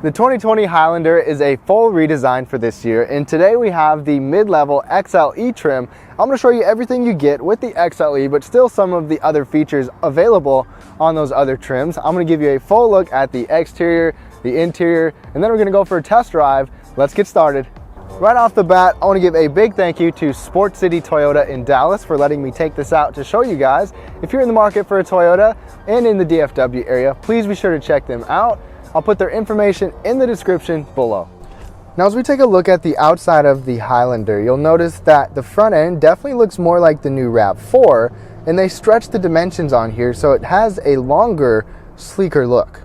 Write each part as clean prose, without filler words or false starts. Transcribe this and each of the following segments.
The 2020 Highlander is a full redesign for this year, and today we have the mid-level XLE trim. I'm going to show you everything you get with the XLE, but still some of the other features available on those other trims. I'm going to give you a full look at the exterior, the interior, and then we're going to go for a test drive. Let's get started. Right off the bat, I want to give a big thank you to Sport City Toyota in Dallas for letting me take this out to show you guys. If you're in the market for a Toyota and in the DFW area, please be sure to check them out. I'll put their information in the description below. Now as we take a look at the outside of the Highlander, you'll notice that the front end definitely looks more like the new RAV4, and they stretch the dimensions on here so it has a longer, sleeker look.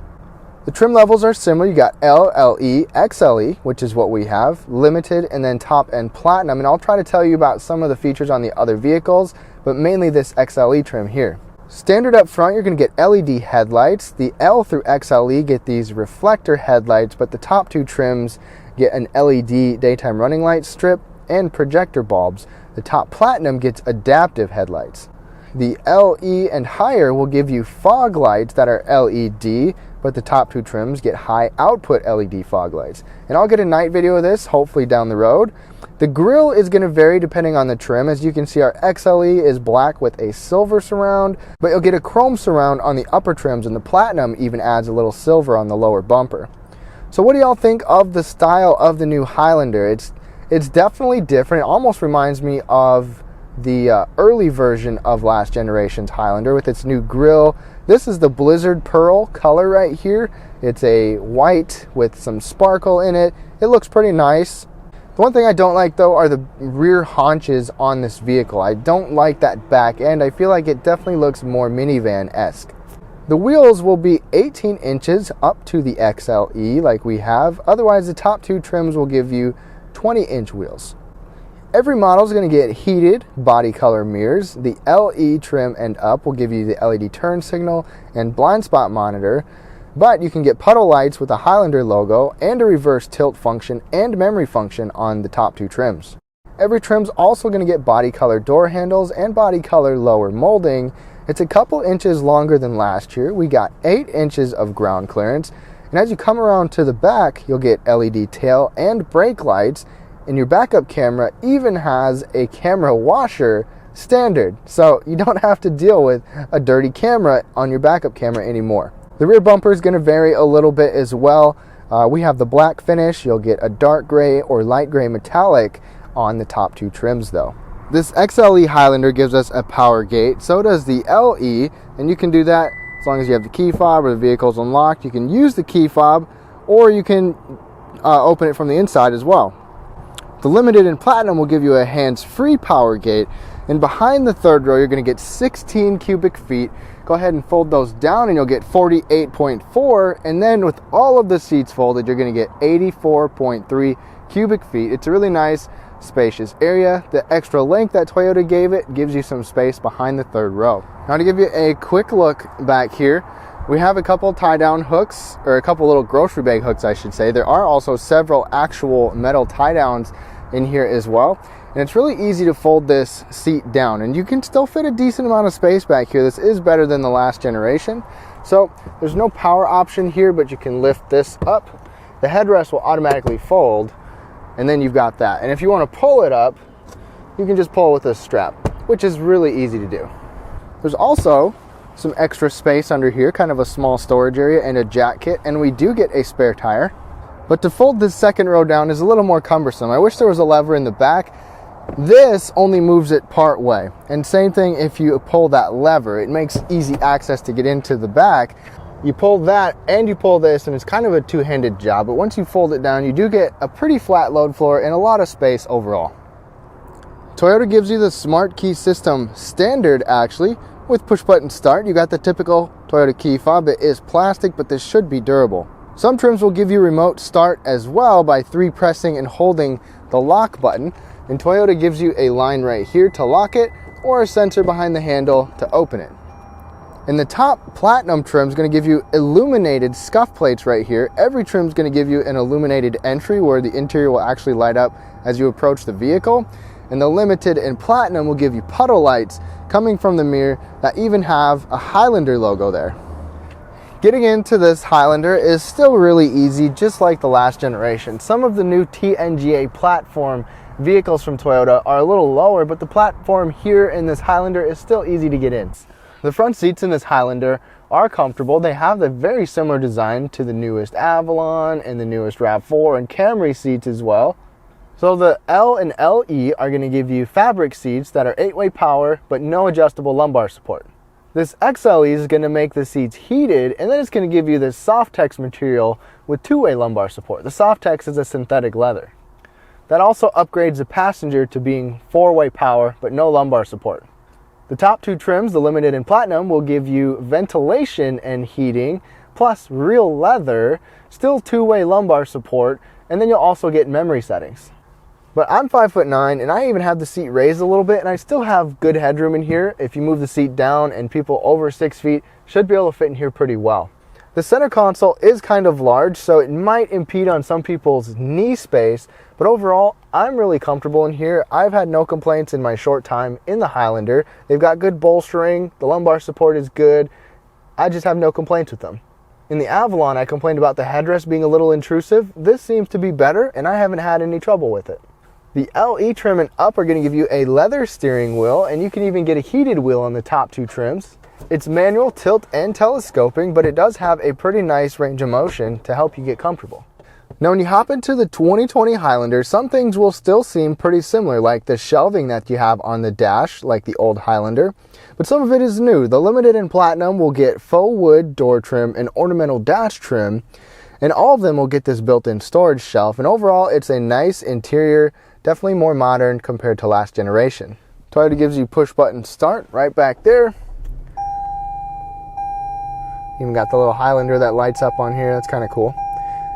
The trim levels are similar. You got L, LE, XLE, which is what we have, Limited, and then top end Platinum, and I'll try to tell you about some of the features on the other vehicles, but mainly this XLE trim here. Standard up front, you're going to get LED headlights. The L through XLE get these reflector headlights, but the top two trims get an LED daytime running light strip and projector bulbs. The top Platinum gets adaptive headlights. The LE and higher will give you fog lights that are LED, but the top two trims get high output LED fog lights. And I'll get a night video of this, hopefully down the road. The grille is going to vary depending on the trim. As you can see, our XLE is black with a silver surround, but you'll get a chrome surround on the upper trims, and the Platinum even adds a little silver on the lower bumper. So what do y'all think of the style of the new Highlander? It's definitely different. It almost reminds me of the early version of last generation's Highlander with its new grille. This is the Blizzard Pearl color right here. It's a white with some sparkle in it. It looks pretty nice. The one thing I don't like though are the rear haunches on this vehicle. I don't like that back end. I feel like it definitely looks more minivan-esque. The wheels will be 18 inches up to the XLE like we have. Otherwise, the top two trims will give you 20-inch wheels. Every model is going to get heated body color mirrors. The LE trim and up will give you the LED turn signal and blind spot monitor, but you can get puddle lights with a Highlander logo and a reverse tilt function and memory function on the top two trims. Every trim's also going to get body color door handles and body color lower molding. It's a couple inches longer than last year. We got 8 inches of ground clearance, and as you come around to the back, you'll get LED tail and brake lights. And your backup camera even has a camera washer standard, so you don't have to deal with a dirty camera on your backup camera anymore. The rear bumper is going to vary a little bit as well. We have the black finish. You'll get a dark gray or light gray metallic on the top two trims though. This XLE Highlander gives us a power gate, so does the LE, and you can do that as long as you have the key fob or the vehicle's unlocked. You can use the key fob, or you can open it from the inside as well. The Limited and Platinum will give you a hands-free power gate, and behind the third row you're going to get 16 cubic feet. Go ahead and fold those down and you'll get 48.4, and then with all of the seats folded you're going to get 84.3 cubic feet. It's a really nice spacious area. The extra length that Toyota gave it gives you some space behind the third row. Now to give you a quick look back here, we have a couple tie-down hooks, or a couple little grocery bag hooks I should say. There are also several actual metal tie-downs in here as well. And it's really easy to fold this seat down, and you can still fit a decent amount of space back here. This is better than the last generation. So there's no power option here, but you can lift this up. The headrest will automatically fold, and then you've got that. And if you want to pull it up, you can just pull with this strap, which is really easy to do. There's also some extra space under here, kind of a small storage area and a jack kit, and we do get a spare tire. But to fold this second row down is a little more cumbersome. I wish there was a lever in the back. This only moves it part way, and same thing if you pull that lever. It makes easy access to get into the back. You pull that and you pull this, and it's kind of a two-handed job, but once you fold it down you do get a pretty flat load floor and a lot of space overall. Toyota gives you the smart key system standard actually, with push button start. You got the typical Toyota key fob. It is plastic, but this should be durable. Some trims will give you remote start as well by pressing and holding the lock button, and Toyota gives you a line right here to lock it, or a sensor behind the handle to open it. And the top Platinum trim is going to give you illuminated scuff plates right here. Every trim is going to give you an illuminated entry where the interior will actually light up as you approach the vehicle. And the Limited and Platinum will give you puddle lights coming from the mirror that even have a Highlander logo there. Getting into this Highlander is still really easy, just like the last generation. Some of the new TNGA platform vehicles from Toyota are a little lower, but the platform here in this Highlander is still easy to get in. The front seats in this Highlander are comfortable. They have the very similar design to the newest Avalon and the newest RAV4 and Camry seats as well. So the L and LE are going to give you fabric seats that are 8-way power, but no adjustable lumbar support. This XLE is going to make the seats heated, and then it's going to give you this Softex material with 2-way lumbar support. The Softex is a synthetic leather. That also upgrades the passenger to being 4-way power, but no lumbar support. The top two trims, the Limited and Platinum, will give you ventilation and heating, plus real leather, still 2-way lumbar support, and then you'll also get memory settings. But I'm 5'9", and I even have the seat raised a little bit, and I still have good headroom in here. If you move the seat down, and people over 6 feet should be able to fit in here pretty well. The center console is kind of large, so it might impede on some people's knee space, but overall, I'm really comfortable in here. I've had no complaints in my short time in the Highlander. They've got good bolstering, the lumbar support is good. I just have no complaints with them. In the Avalon, I complained about the headrest being a little intrusive. This seems to be better, and I haven't had any trouble with it. The LE trim and up are going to give you a leather steering wheel, and you can even get a heated wheel on the top two trims. It's manual, tilt, and telescoping, but it does have a pretty nice range of motion to help you get comfortable. Now, when you hop into the 2020 Highlander, some things will still seem pretty similar, like the shelving that you have on the dash, like the old Highlander, but some of it is new. The Limited and Platinum will get faux wood door trim and ornamental dash trim, and all of them will get this built-in storage shelf, and overall, it's a nice interior. Definitely more modern compared to last generation. Toyota gives you push button start right back there. Even got the little Highlander that lights up on here. That's kind of cool.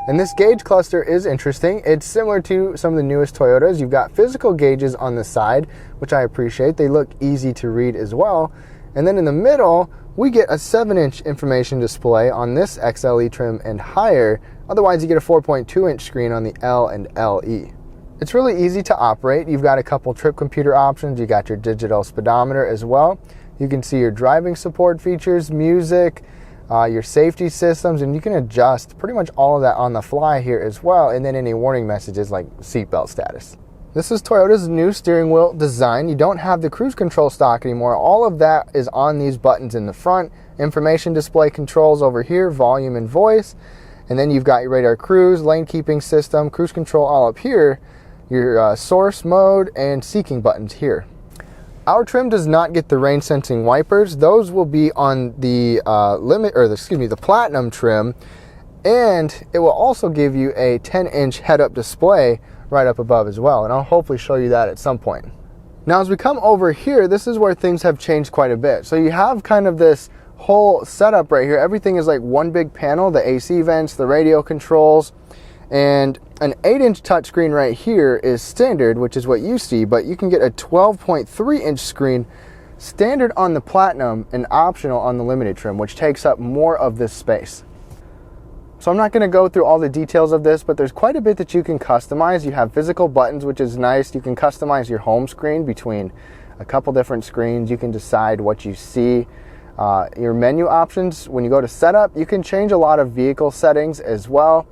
And this gauge cluster is interesting. It's similar to some of the newest Toyotas. You've got physical gauges on the side, which I appreciate. They look easy to read as well. And then in the middle, we get a 7-inch information display on this XLE trim and higher. Otherwise, you get a 4.2-inch screen on the L and LE. It's really easy to operate. You've got a couple trip computer options. You got your digital speedometer as well. You can see your driving support features, music, your safety systems, and you can adjust pretty much all of that on the fly here as well, and then any warning messages like seatbelt status. This is Toyota's new steering wheel design. You don't have the cruise control stock anymore. All of that is on these buttons in the front. Information display controls over here, volume and voice, and then you've got your radar cruise, lane keeping system, cruise control all up here, your source mode and seeking buttons here. Our trim does not get the rain sensing wipers. Those will be on the the Platinum trim, and it will also give you a 10-inch head-up display right up above as well, and I'll hopefully show you that at some point. Now, as we come over here, this is where things have changed quite a bit. So you have kind of this whole setup right here. Everything is like one big panel, the AC vents, the radio controls, and an 8-inch touchscreen right here is standard, which is what you see, but you can get a 12.3-inch screen standard on the Platinum and optional on the Limited trim, which takes up more of this space. So I'm not going to go through all the details of this, but there's quite a bit that you can customize. You have physical buttons, which is nice. You can customize your home screen between a couple different screens. You can decide what you see. Your menu options, when you go to setup, you can change a lot of vehicle settings as well.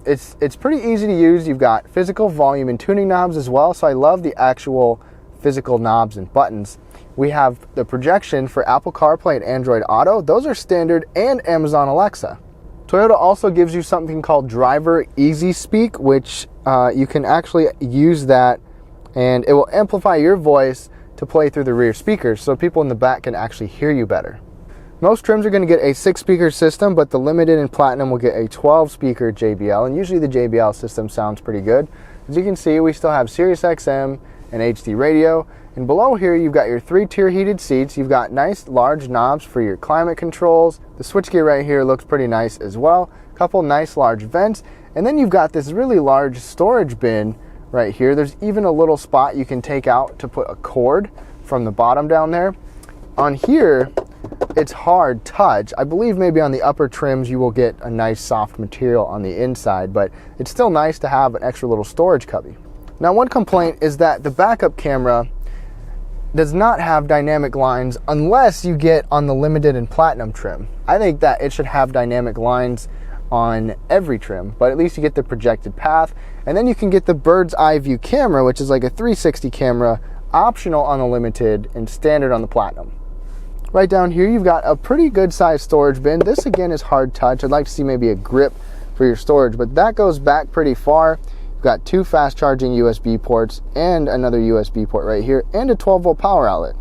It's pretty easy to use. You've got physical volume and tuning knobs as well, so I love the actual physical knobs and buttons. We have the projection for Apple CarPlay and Android Auto. Those are standard, and Amazon Alexa. Toyota also gives you something called Driver Easy Speak, which you can actually use that, and it will amplify your voice to play through the rear speakers so people in the back can actually hear you better. Most trims are going to get a 6-speaker system, but the Limited and Platinum will get a 12-speaker JBL, and usually the JBL system sounds pretty good. As you can see, we still have Sirius XM and HD radio, and below here you've got your 3-tier heated seats. You've got nice large knobs for your climate controls. The switchgear right here looks pretty nice as well. A couple nice large vents, and then you've got this really large storage bin right here. There's even a little spot you can take out to put a cord from the bottom down there. On here, it's hard touch. I believe maybe on the upper trims you will get a nice soft material on the inside, but it's still nice to have an extra little storage cubby. Now, one complaint is that the backup camera does not have dynamic lines unless you get on the Limited and Platinum trim. I think that it should have dynamic lines on every trim, but at least you get the projected path, and then you can get the bird's eye view camera, which is like a 360 camera, optional on the Limited and standard on the Platinum. Right down here you've got a pretty good sized storage bin. This again is hard touch. I'd like to see maybe a grip for your storage, but that goes back pretty far. You've got 2 fast charging USB ports and another USB port right here, and a 12-volt power outlet.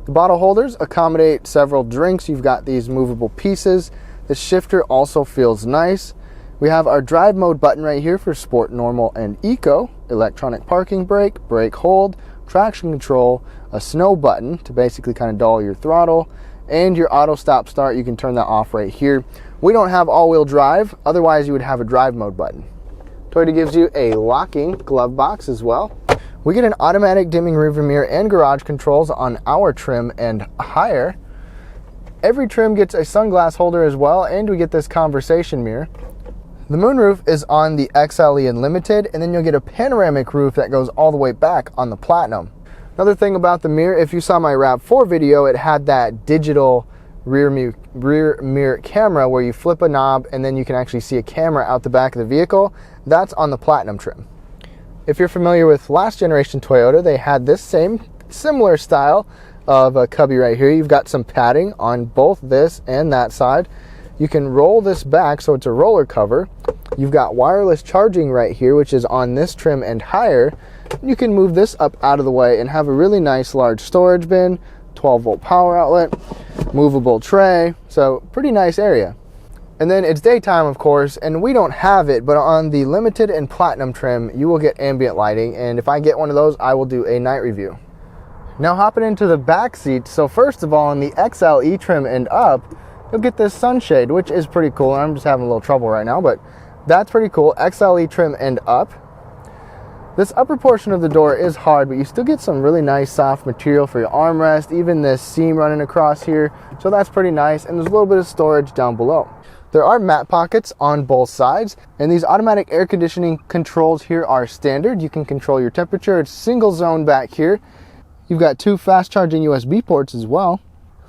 The bottle holders accommodate several drinks. You've got these movable pieces. The shifter also feels nice. We have our drive mode button right here for sport, normal, and eco, electronic parking brake, brake hold, traction control, a snow button to basically kind of dull your throttle, and your auto stop start. You can turn that off right here. We don't have all-wheel drive, otherwise you would have a drive mode button. Toyota gives you a locking glove box as well. We get an automatic dimming rearview mirror and garage controls on our trim and higher. Every trim gets a sunglass holder as well, and we get this conversation mirror. The moonroof is on the XLE and Limited, and then you'll get a panoramic roof that goes all the way back on the Platinum. Another thing about the mirror, if you saw my RAV4 video, it had that digital rear mirror camera where you flip a knob and then you can actually see a camera out the back of the vehicle. That's on the Platinum trim. If you're familiar with last generation Toyota, they had this similar style of a cubby right here. You've got some padding on both this and that side. You can roll this back so it's a roller cover. You've got wireless charging right here, which is on this trim and higher. You can move this up out of the way and have a really nice large storage bin, 12-volt power outlet, movable tray, so pretty nice area. And then it's daytime, of course, and we don't have it, but on the Limited and Platinum trim, you will get ambient lighting, and if I get one of those, I will do a night review. Now hopping into the back seat, so first of all, on the XLE trim and up, you'll get this sunshade, which is pretty cool. I'm just having a little trouble right now, but that's pretty cool. XLE trim and up. This upper portion of the door is hard, but you still get some really nice soft material for your armrest, even this seam running across here, so that's pretty nice, and there's a little bit of storage down below. There are mat pockets on both sides, and these automatic air conditioning controls here are standard. You can control your temperature. It's single zone back here. You've got 2 fast charging USB ports as well.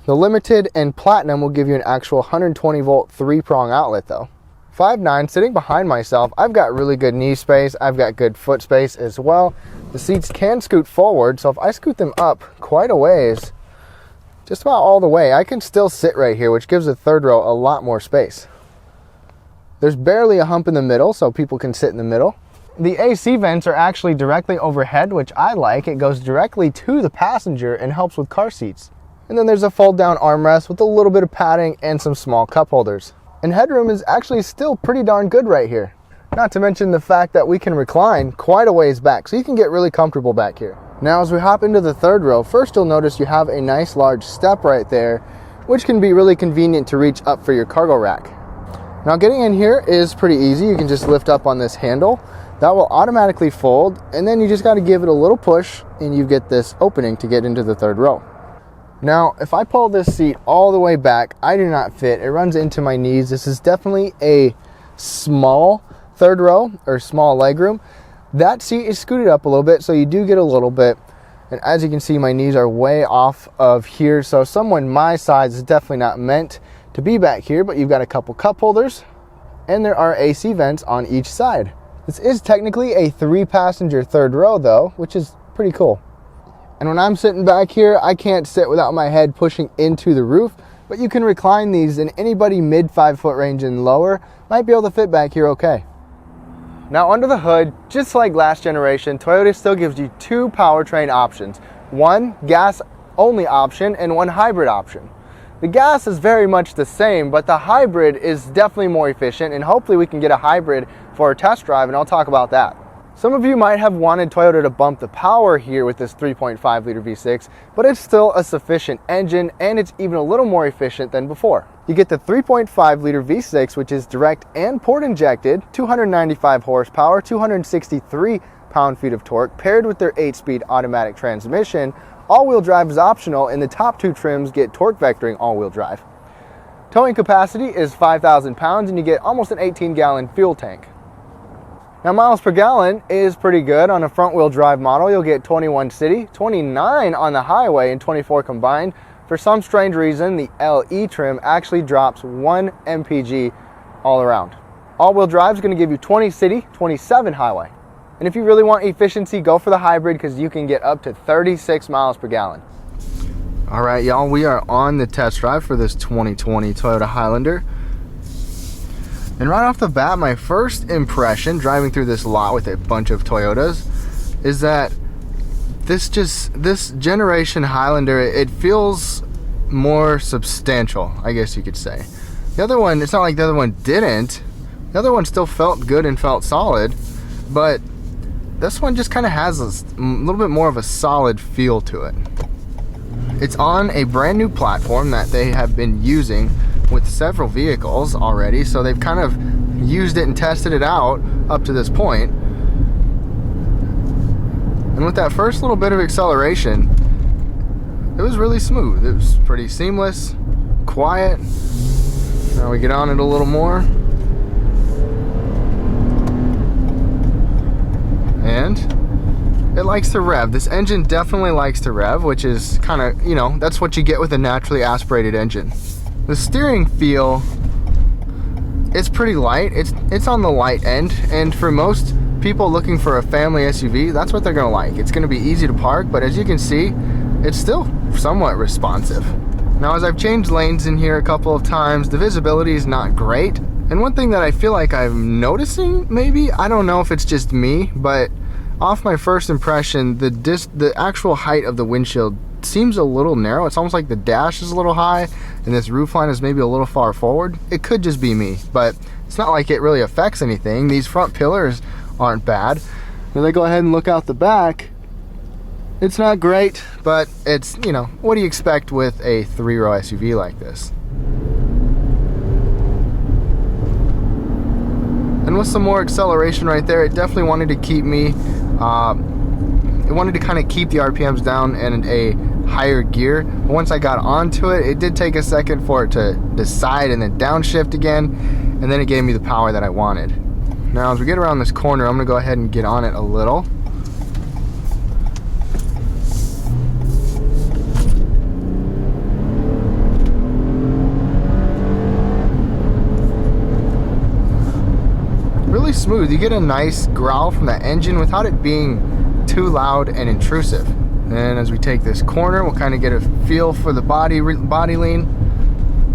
The Limited and Platinum will give you an actual 120 volt 3-prong outlet though. 5'9", sitting behind myself, I've got really good knee space. I've got good foot space as well. The seats can scoot forward, so if I scoot them up quite a ways, just about all the way, I can still sit right here, which gives the third row a lot more space. There's barely a hump in the middle, so people can sit in the middle. The AC vents are actually directly overhead, which I like. It goes directly to the passenger and helps with car seats. And then there's a fold down armrest with a little bit of padding and some small cup holders. And headroom is actually still pretty darn good right here. Not to mention the fact that we can recline quite a ways back, so you can get really comfortable back here. Now as we hop into the third row, first you'll notice you have a nice large step right there, which can be really convenient to reach up for your cargo rack. Now getting in here is pretty easy. You can just lift up on this handle. That will automatically fold, and then you just got to give it a little push and you get this opening to get into the third row. Now, if I pull this seat all the way back, I do not fit. It runs into my knees. This is definitely a small third row or small legroom. That seat is scooted up a little bit, so you do get a little bit. And as you can see, my knees are way off of here, so someone my size is definitely not meant to be back here, but you've got a couple cup holders, and there are AC vents on each side. This is technically a 3-passenger third row though, which is pretty cool. And when I'm sitting back here, I can't sit without my head pushing into the roof, but you can recline these, and anybody mid 5-foot range and lower might be able to fit back here okay. Now under the hood, just like last generation, Toyota still gives you 2 powertrain options. One gas only option and one hybrid option. The gas is very much the same, but the hybrid is definitely more efficient, and hopefully we can get a hybrid for a test drive, and I'll talk about that. Some of you might have wanted Toyota to bump the power here with this 3.5 liter V6, but it's still a sufficient engine, and it's even a little more efficient than before. You get the 3.5 liter V6, which is direct and port injected, 295 horsepower, 263 pound-feet of torque, paired with their 8-speed automatic transmission. All-wheel drive is optional, and the top 2 trims get torque vectoring all-wheel drive. Towing capacity is 5,000 pounds, and you get almost an 18-gallon fuel tank. Now miles per gallon is pretty good. On a front-wheel drive model, you'll get 21 city, 29 on the highway, and 24 combined. for some strange reason, the LE trim actually drops 1 mpg all around. All-wheel drive is going to give you 20 city, 27 highway. And if you really want efficiency, go for the hybrid because you can get up to 36 miles per gallon. All right, y'all, we are on the test drive for this 2020 Toyota Highlander. And right off the bat, my first impression driving through this lot with a bunch of Toyotas is that this generation Highlander, it feels more substantial, I guess you could say. The other one, it's not like the other one didn't. The other one still felt good and felt solid, but this one just kind of has a little bit more of a solid feel to it. It's on a brand new platform that they have been using with several vehicles already, so they've kind of used it and tested it out up to this point. And with that first little bit of acceleration, it was really smooth. It was pretty seamless, quiet. Now we get on it a little more. And it likes to rev. This engine definitely likes to rev, which is kind of, you know, that's what you get with a naturally aspirated engine. The steering feel, it's pretty light. It's on the light end, and for most people looking for a family SUV, that's what they're gonna like. It's gonna be easy to park, but as you can see, it's still somewhat responsive. Now, as I've changed lanes in here a couple of times, the visibility is not great. And one thing that I feel like I'm noticing, maybe, I don't know if it's just me, but off my first impression, the actual height of the windshield seems a little narrow. It's almost like the dash is a little high and this roof line is maybe a little far forward. It could just be me, but it's not like it really affects anything. These front pillars aren't bad. When I go ahead and look out the back, it's not great, but it's, you know, what do you expect with a 3-row SUV like this? And with some more acceleration right there, it definitely wanted to keep me, it wanted to kind of keep the RPMs down in a higher gear. But once I got onto it, it did take a second for it to decide and then downshift again, and then it gave me the power that I wanted. Now, as we get around this corner, I'm gonna go ahead and get on it a little. Really smooth. You get a nice growl from the engine without it being too loud and intrusive. And as we take this corner, we'll kind of get a feel for the body lean.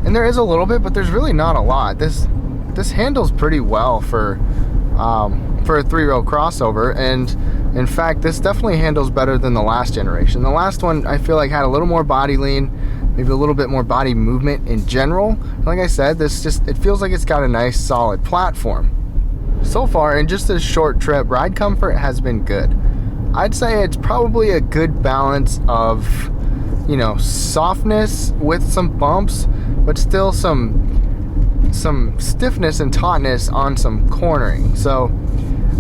And there is a little bit, but there's really not a lot. This handles pretty well for a 3-row crossover, and in fact, this definitely handles better than the last generation. The last one, I feel like, had a little more body lean, maybe a little bit more body movement in general. Like I said, it feels like it's got a nice solid platform. So far, in just this short trip, ride comfort has been good. I'd say it's probably a good balance of, you know, softness with some bumps, but still some stiffness and tautness on some cornering. So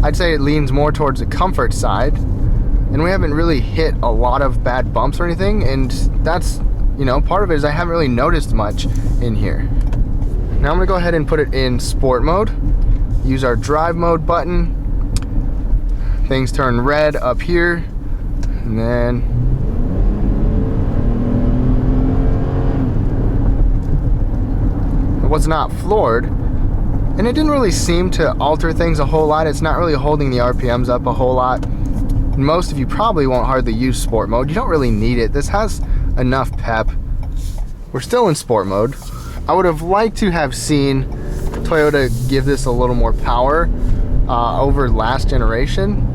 I'd say it leans more towards the comfort side, and we haven't really hit a lot of bad bumps or anything, and that's, you know, part of it is I haven't really noticed much in here. Now I'm gonna go ahead and put it in sport mode. Use our drive mode button. Things turn red up here, and then it was not floored, and it didn't really seem to alter things a whole lot. It's not really holding the RPMs up a whole lot. Most of you probably won't hardly use sport mode. You don't really need it. This has enough pep. We're still in sport mode. I would have liked to have seen Toyota give this a little more power over last generation,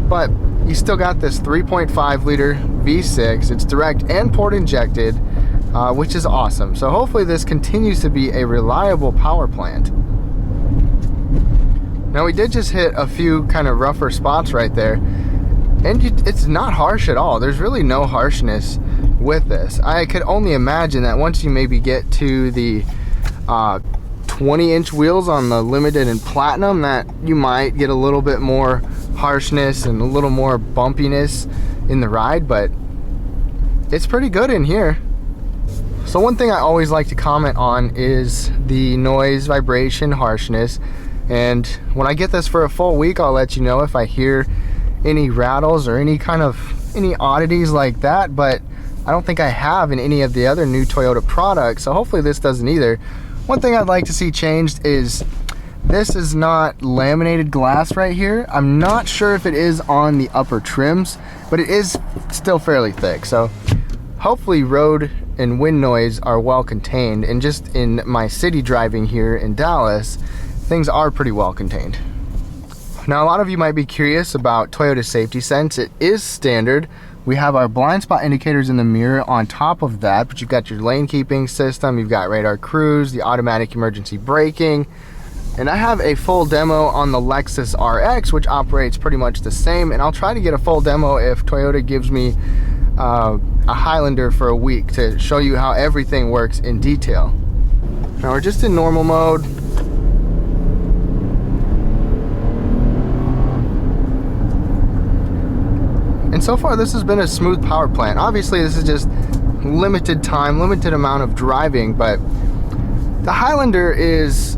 but you still got this 3.5 liter V6. It's direct and port injected, which is awesome. So hopefully this continues to be a reliable power plant. Now, we did just hit a few kind of rougher spots right there, and it's not harsh at all. There's really no harshness with this. I could only imagine that once you maybe get to the 20-inch wheels on the Limited and Platinum, that you might get a little bit more harshness and a little more bumpiness in the ride, but it's pretty good in here. So one thing I always like to comment on is the noise, vibration, harshness, and when I get this for a full week, I'll let you know if I hear any rattles or any oddities like that. But I don't think I have in any of the other new Toyota products, so hopefully this doesn't either. One thing I'd like to see changed is this is not laminated glass right here. I'm not sure if it is on the upper trims, but it is still fairly thick. So hopefully road and wind noise are well contained, and just in my city driving here in Dallas, things are pretty well contained. Now a lot of you might be curious about Toyota Safety Sense. It is standard. We have our blind spot indicators in the mirror on top of that, but you've got your lane keeping system, you've got radar cruise, the automatic emergency braking, and I have a full demo on the Lexus RX, which operates pretty much the same, and I'll try to get a full demo if Toyota gives me a Highlander for a week to show you how everything works in detail. Now we're just in normal mode. And so far this has been a smooth power plant. Obviously this is just limited time, limited amount of driving, but the Highlander is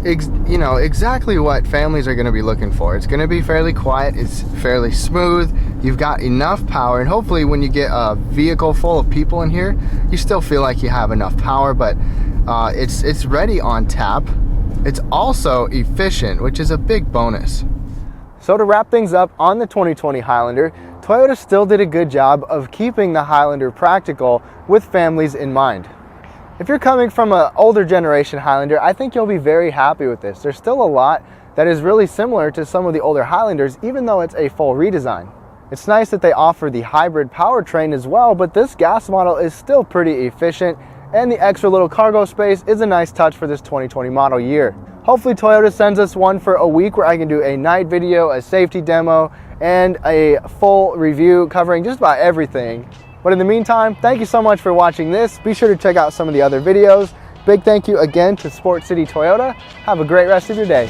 exactly what families are going to be looking for. It's going to be fairly quiet, it's fairly smooth, you've got enough power, and hopefully when you get a vehicle full of people in here, you still feel like you have enough power, but it's ready on tap. It's also efficient, which is a big bonus. So to wrap things up on the 2020 Highlander, Toyota still did a good job of keeping the Highlander practical with families in mind. If you're coming from an older generation Highlander, I think you'll be very happy with this. There's still a lot that is really similar to some of the older Highlanders, even though it's a full redesign. It's nice that they offer the hybrid powertrain as well, but this gas model is still pretty efficient, and the extra little cargo space is a nice touch for this 2020 model year. Hopefully Toyota sends us one for a week where I can do a night video, a safety demo, and a full review covering just about everything. But in the meantime, thank you so much for watching this. Be sure to check out some of the other videos. Big thank you again to Sport City Toyota. Have a great rest of your day.